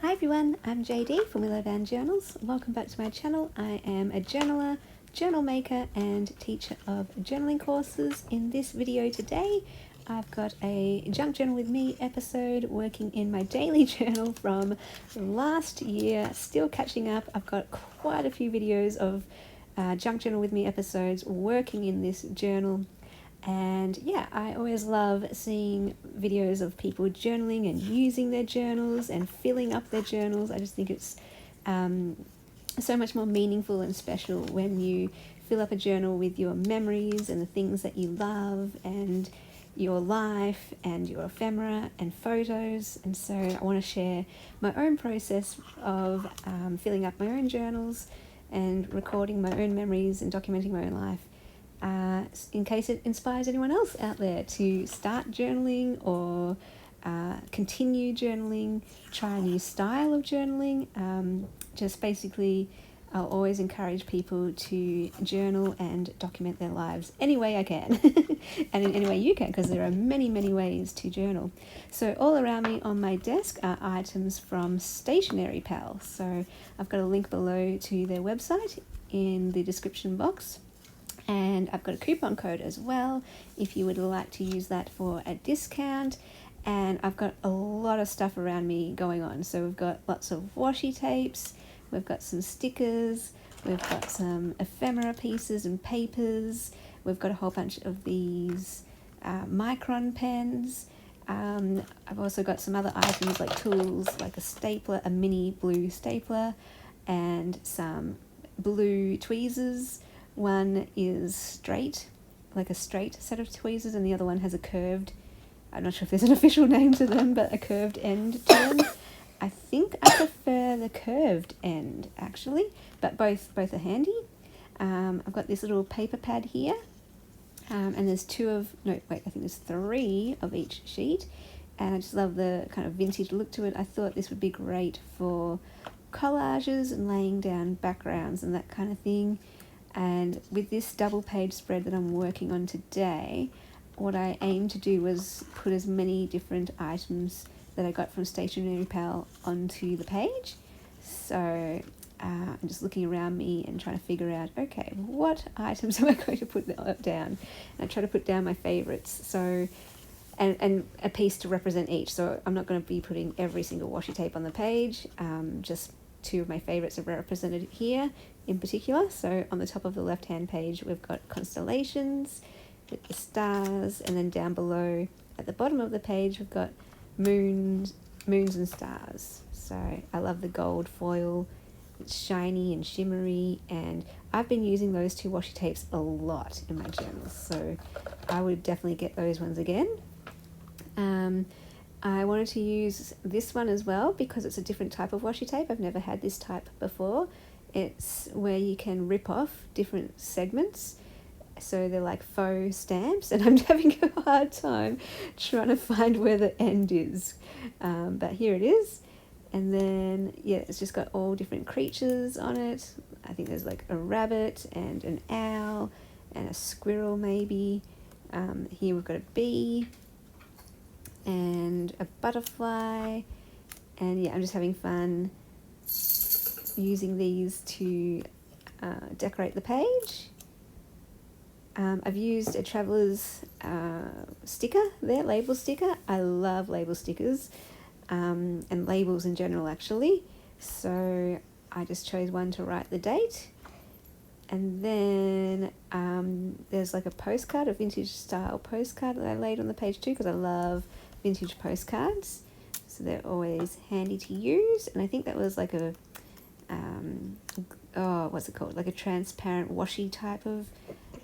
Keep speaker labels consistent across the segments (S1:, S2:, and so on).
S1: Hi everyone, I'm JD from Willow Van Journals. Welcome back to my channel. I am a journaler, journal maker and teacher of journaling courses. In this video today, I've got a Junk Journal with Me episode working in my daily journal from last year, still catching up. I've got quite a few videos of Junk Journal with Me episodes working in this journal. And yeah, I always love seeing videos of people journaling and using their journals and filling up their journals. I just think it's so much more meaningful and special when you fill up a journal with your memories and the things that you love and your life and your ephemera and photos. And so I want to share my own process of filling up my own journals and recording my own memories and documenting my own life. In case it inspires anyone else out there to start journaling or continue journaling, try a new style of journaling. Just basically, I'll always encourage people to journal and document their lives any way I can and in any way you can, because there are many, many ways to journal. So all around me on my desk are items from Stationery Pal. So I've got a link below to their website in the description box. And I've got a coupon code as well if you would like to use that for a discount. And I've got a lot of stuff around me going on. So we've got lots of washi tapes, we've got some stickers, we've got some ephemera pieces and papers, we've got a whole bunch of these micron pens. I've also got some other items like tools, like a stapler, a mini blue stapler, and some blue tweezers. One is straight, like a straight set of tweezers, and the other one has a curved, I'm not sure if there's an official name to them, but a curved end to them. I think I prefer the curved end, actually, but both are handy. I've got this little paper pad here, and there's I think there's 3 of each sheet, and I just love the kind of vintage look to it. I thought this would be great for collages and laying down backgrounds and that kind of thing. And with this double page spread that I'm working on today, what I aimed to do was put as many different items that I got from Stationery Pal onto the page. So I'm just looking around me and trying to figure out, okay, what items am I going to put down? And I try to put down my favorites. So, and a piece to represent each. So I'm not going to be putting every single washi tape on the page, just 2 of my favorites are represented here in particular. So on the top of the left hand page we've got constellations with the stars, and then down below at the bottom of the page we've got moons and stars. So I love the gold foil, it's shiny and shimmery, and I've been using those 2 washi tapes a lot in my journals, so I would definitely get those ones again. I wanted to use this one as well because it's a different type of washi tape. I've never had this type before. It's where you can rip off different segments. So they're like faux stamps, and I'm having a hard time trying to find where the end is. But here it is. And then, yeah, it's just got all different creatures on it. I think there's like a rabbit and an owl and a squirrel maybe. Here we've got a bee and a butterfly, and yeah, I'm just having fun using these to decorate the page. I've used a traveler's sticker there, label sticker. I love label stickers and labels in general actually, so I just chose one to write the date. And then there's like a postcard, a vintage style postcard that I laid on the page too, because I love vintage postcards, so they're always handy to use. And I think that was like a what's it called, like a transparent washi type of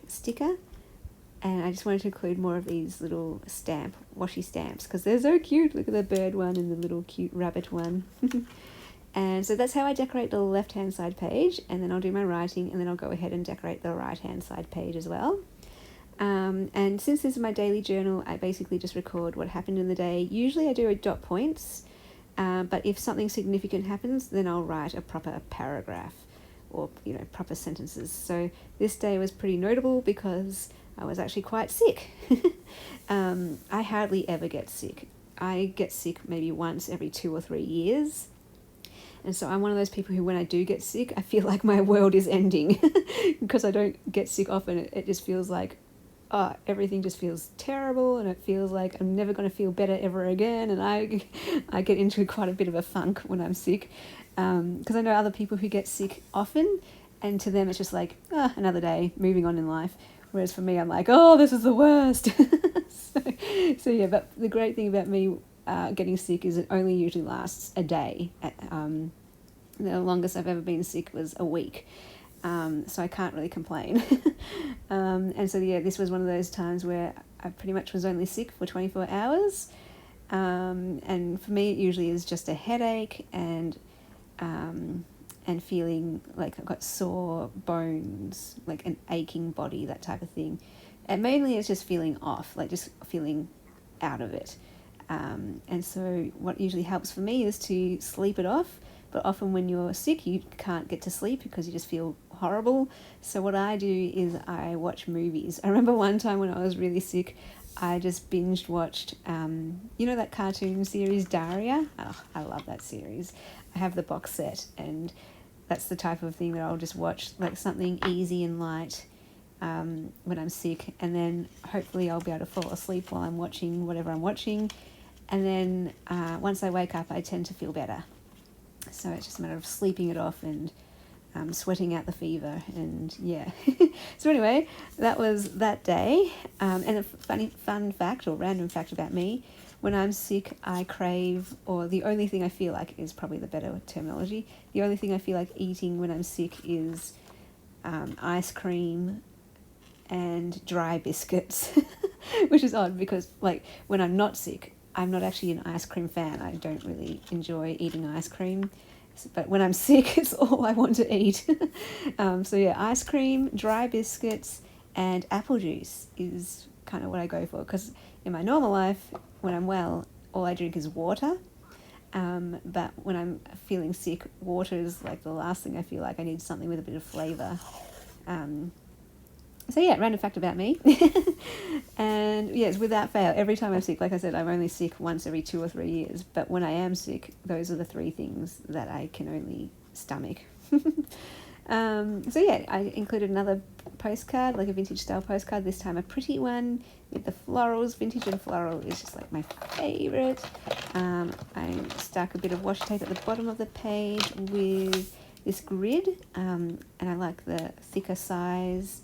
S1: sticker, and I just wanted to include more of these little washi stamps because they're so cute. Look at the bird one and the little cute rabbit one. And so that's how I decorate the left hand side page, and then I'll do my writing, and then I'll go ahead and decorate the right hand side page as well. And since this is my daily journal, I basically just record what happened in the day. Usually I do a dot points, but if something significant happens, then I'll write a proper paragraph or, proper sentences. So this day was pretty notable because I was actually quite sick. I hardly ever get sick. I get sick maybe once every 2 or 3 years. And so I'm one of those people who, when I do get sick, I feel like my world is ending because I don't get sick often. It just feels like, oh, everything just feels terrible, and it feels like I'm never going to feel better ever again. And I get into quite a bit of a funk when I'm sick, because I know other people who get sick often, and to them it's just like, another day, moving on in life. Whereas for me, I'm like, oh, this is the worst. so yeah, but the great thing about me getting sick is it only usually lasts a day. The longest I've ever been sick was a week. So I can't really complain. And so yeah, this was one of those times where I pretty much was only sick for 24 hours. And for me, it usually is just a headache and feeling like I've got sore bones, like an aching body, that type of thing. And mainly it's just feeling off, like just feeling out of it. And so what usually helps for me is to sleep it off. But often when you're sick, you can't get to sleep because you just feel horrible. So what I do is I watch movies. I remember one time when I was really sick, I just binged watched, that cartoon series Daria? Oh, I love that series. I have the box set, and that's the type of thing that I'll just watch, like something easy and light when I'm sick. And then hopefully I'll be able to fall asleep while I'm watching whatever I'm watching. And then once I wake up, I tend to feel better. So it's just a matter of sleeping it off and sweating out the fever, and yeah. So anyway, that was that day. And a fun fact or random fact about me, when I'm sick, I crave, or the only thing I feel like is probably the better terminology, the only thing I feel like eating when I'm sick is ice cream and dry biscuits, which is odd because like when I'm not sick, I'm not actually an ice cream fan. I don't really enjoy eating ice cream. But when I'm sick, it's all I want to eat. So yeah, ice cream, dry biscuits, and apple juice is kind of what I go for. Because in my normal life, when I'm well, all I drink is water. But when I'm feeling sick, water is like the last thing I feel like. I need something with a bit of flavour. So yeah, random fact about me. And yes, without fail, every time I'm sick, like I said, I'm only sick once every 2 or 3 years. But when I am sick, those are the 3 things that I can only stomach. So yeah, I included another postcard, like a vintage style postcard, this time a pretty one with the florals. Vintage and floral is just like my favourite. I stuck a bit of washi tape at the bottom of the page with this grid, and I like the thicker size.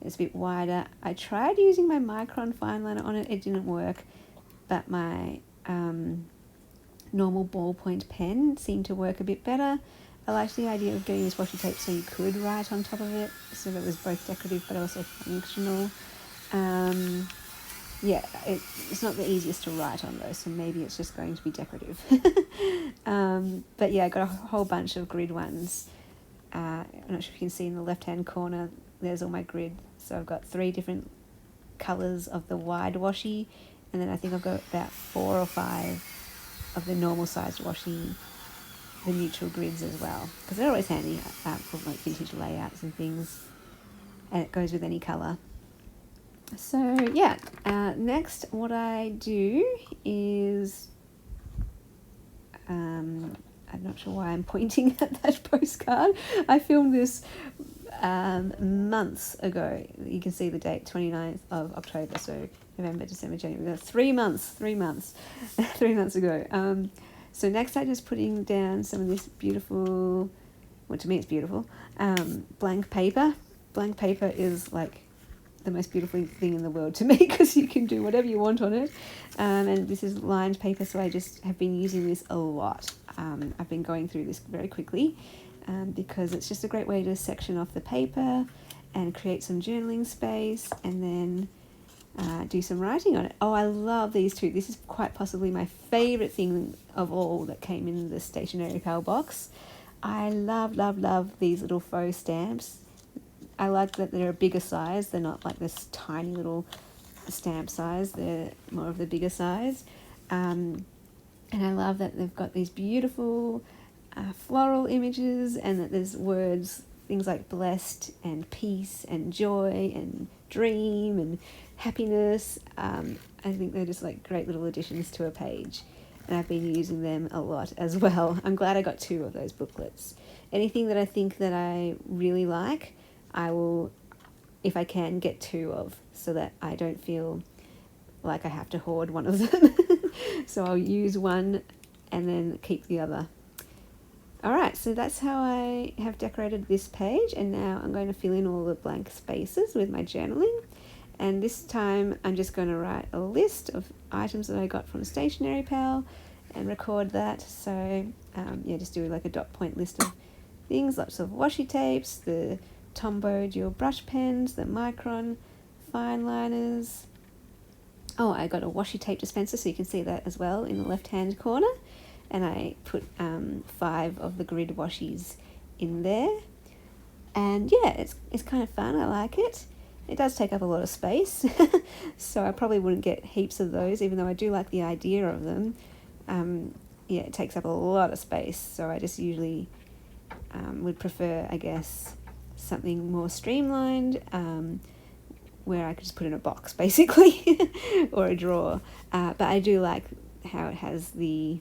S1: It's a bit wider. I tried using my micron fine liner on it. It didn't work, but my normal ballpoint pen seemed to work a bit better. I liked the idea of getting this washi tape so you could write on top of it, so that it was both decorative but also functional. Yeah, it's not the easiest to write on though, so maybe it's just going to be decorative. But yeah, I got a whole bunch of grid ones. I'm not sure if you can see in the left-hand corner, there's all my grid. So I've got 3 different colours of the wide washi, and then I think I've got about 4 or 5 of the normal sized washi, the neutral grids as well, because they're always handy for like vintage layouts and things, and it goes with any colour. So yeah, next what I do is, I'm not sure why I'm pointing at that postcard. I filmed this months ago. You can see the date, 29th of October, so November, December, January, 3 months 3 months ago. So next I'm just putting down some of this beautiful, well, to me it's beautiful, blank paper. Blank paper is like the most beautiful thing in the world to me, because you can do whatever you want on it. And this is lined paper, so I just have been using this a lot. I've been going through this very quickly, because it's just a great way to section off the paper and create some journaling space, and then do some writing on it. Oh, I love these 2. This is quite possibly my favourite thing of all that came in the Stationery Pal box. I love these little faux stamps. I like that they're a bigger size. They're not like this tiny little stamp size. They're more of the bigger size. And I love that they've got these beautiful floral images, and that there's words, things like blessed and peace and joy and dream and happiness. I think they're just like great little additions to a page. and I've been using them a lot as well. I'm glad I got 2 of those booklets. Anything that I think that I really like, I will, if I can, get 2 of, so that I don't feel like I have to hoard one of them. So I'll use one and then keep the other. Alright, so that's how I have decorated this page, and now I'm going to fill in all the blank spaces with my journaling. And this time I'm just going to write a list of items that I got from Stationery Pal and record that. So yeah, just do like a dot point list of things, lots of washi tapes, the Tombow dual brush pens, the Micron fine liners. Oh, I got a washi tape dispenser, so you can see that as well in the left hand corner. And I put 5 of the grid washies in there. And yeah, it's kind of fun. I like it. It does take up a lot of space, so I probably wouldn't get heaps of those, even though I do like the idea of them. Yeah, it takes up a lot of space, so I just usually would prefer, I guess, something more streamlined, where I could just put in a box, basically, or a drawer. But I do like how it has the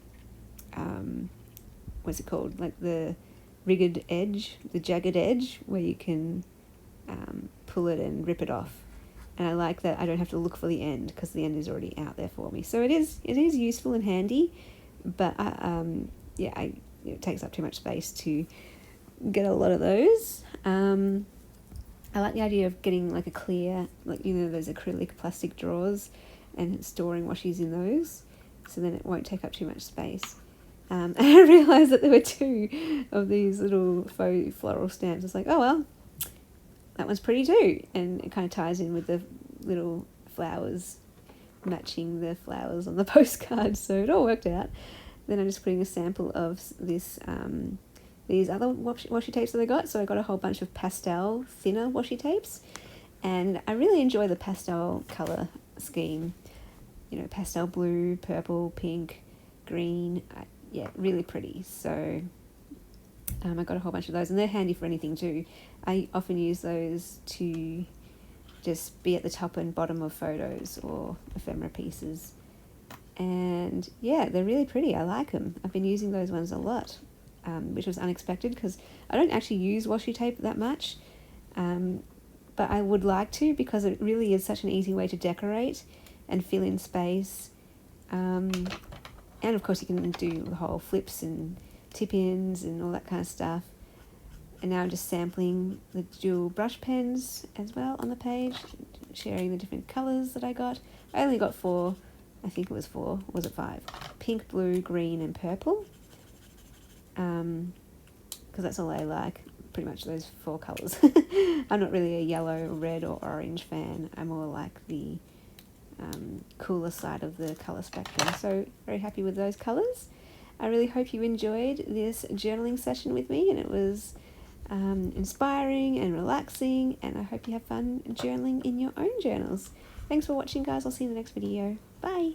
S1: what's it called, like the rigged edge, the jagged edge, where you can pull it and rip it off. And I like that I don't have to look for the end, because the end is already out there for me. So it is useful and handy, but yeah, it takes up too much space to get a lot of those. I like the idea of getting like a clear, like, you know, those acrylic plastic drawers, and storing washies in those, so then it won't take up too much space. And I realised that there were 2 of these little faux floral stamps. It's like, oh well, that one's pretty too. And it kind of ties in with the little flowers, matching the flowers on the postcard, so it all worked out. Then I'm just putting a sample of this, these other washi tapes that I got. So I got a whole bunch of pastel thinner washi tapes, and I really enjoy the pastel colour scheme. You know, pastel blue, purple, pink, green. Yeah, really pretty. So I got a whole bunch of those, and they're handy for anything too. I often use those to just be at the top and bottom of photos or ephemera pieces. And yeah, they're really pretty. I like them. I've been using those ones a lot, which was unexpected, because I don't actually use washi tape that much, but I would like to, because it really is such an easy way to decorate and fill in space. And of course you can do the whole flips and tip-ins and all that kind of stuff. And now I'm just sampling the dual brush pens as well on the page, sharing the different colours that I got. I only got 4, I think it was 4, was it 5? Pink, blue, green and purple. Because that's all I like, pretty much those 4 colours. I'm not really a yellow, red or orange fan. I'm more like the cooler side of the colour spectrum. So very happy with those colours. I really hope you enjoyed this journaling session with me, and it was inspiring and relaxing, and I hope you have fun journaling in your own journals. Thanks for watching, guys. I'll see you in the next video. Bye!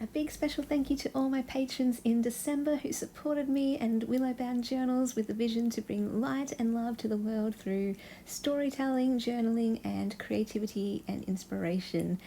S1: A big special thank you to all my patrons in December who supported me and Willow Bound Journals with the vision to bring light and love to the world through storytelling, journaling and creativity and inspiration.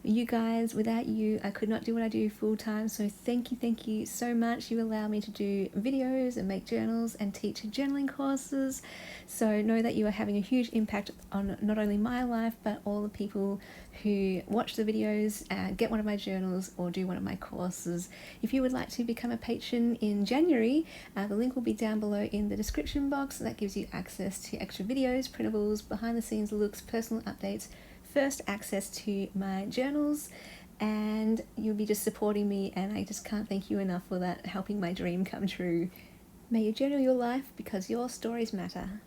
S1: You guys, without you, I could not do what I do full time, so thank you so much. You allow me to do videos and make journals and teach journaling courses, so know that you are having a huge impact on not only my life, but all the people who watch the videos, get one of my journals or do one of my courses. If you would like to become a patron in January, the link will be down below in the description box. That gives you access to extra videos, printables, behind the scenes looks, personal updates, first access to my journals, and you'll be just supporting me, and I just can't thank you enough for that, helping my dream come true. May you journal your life, because your stories matter.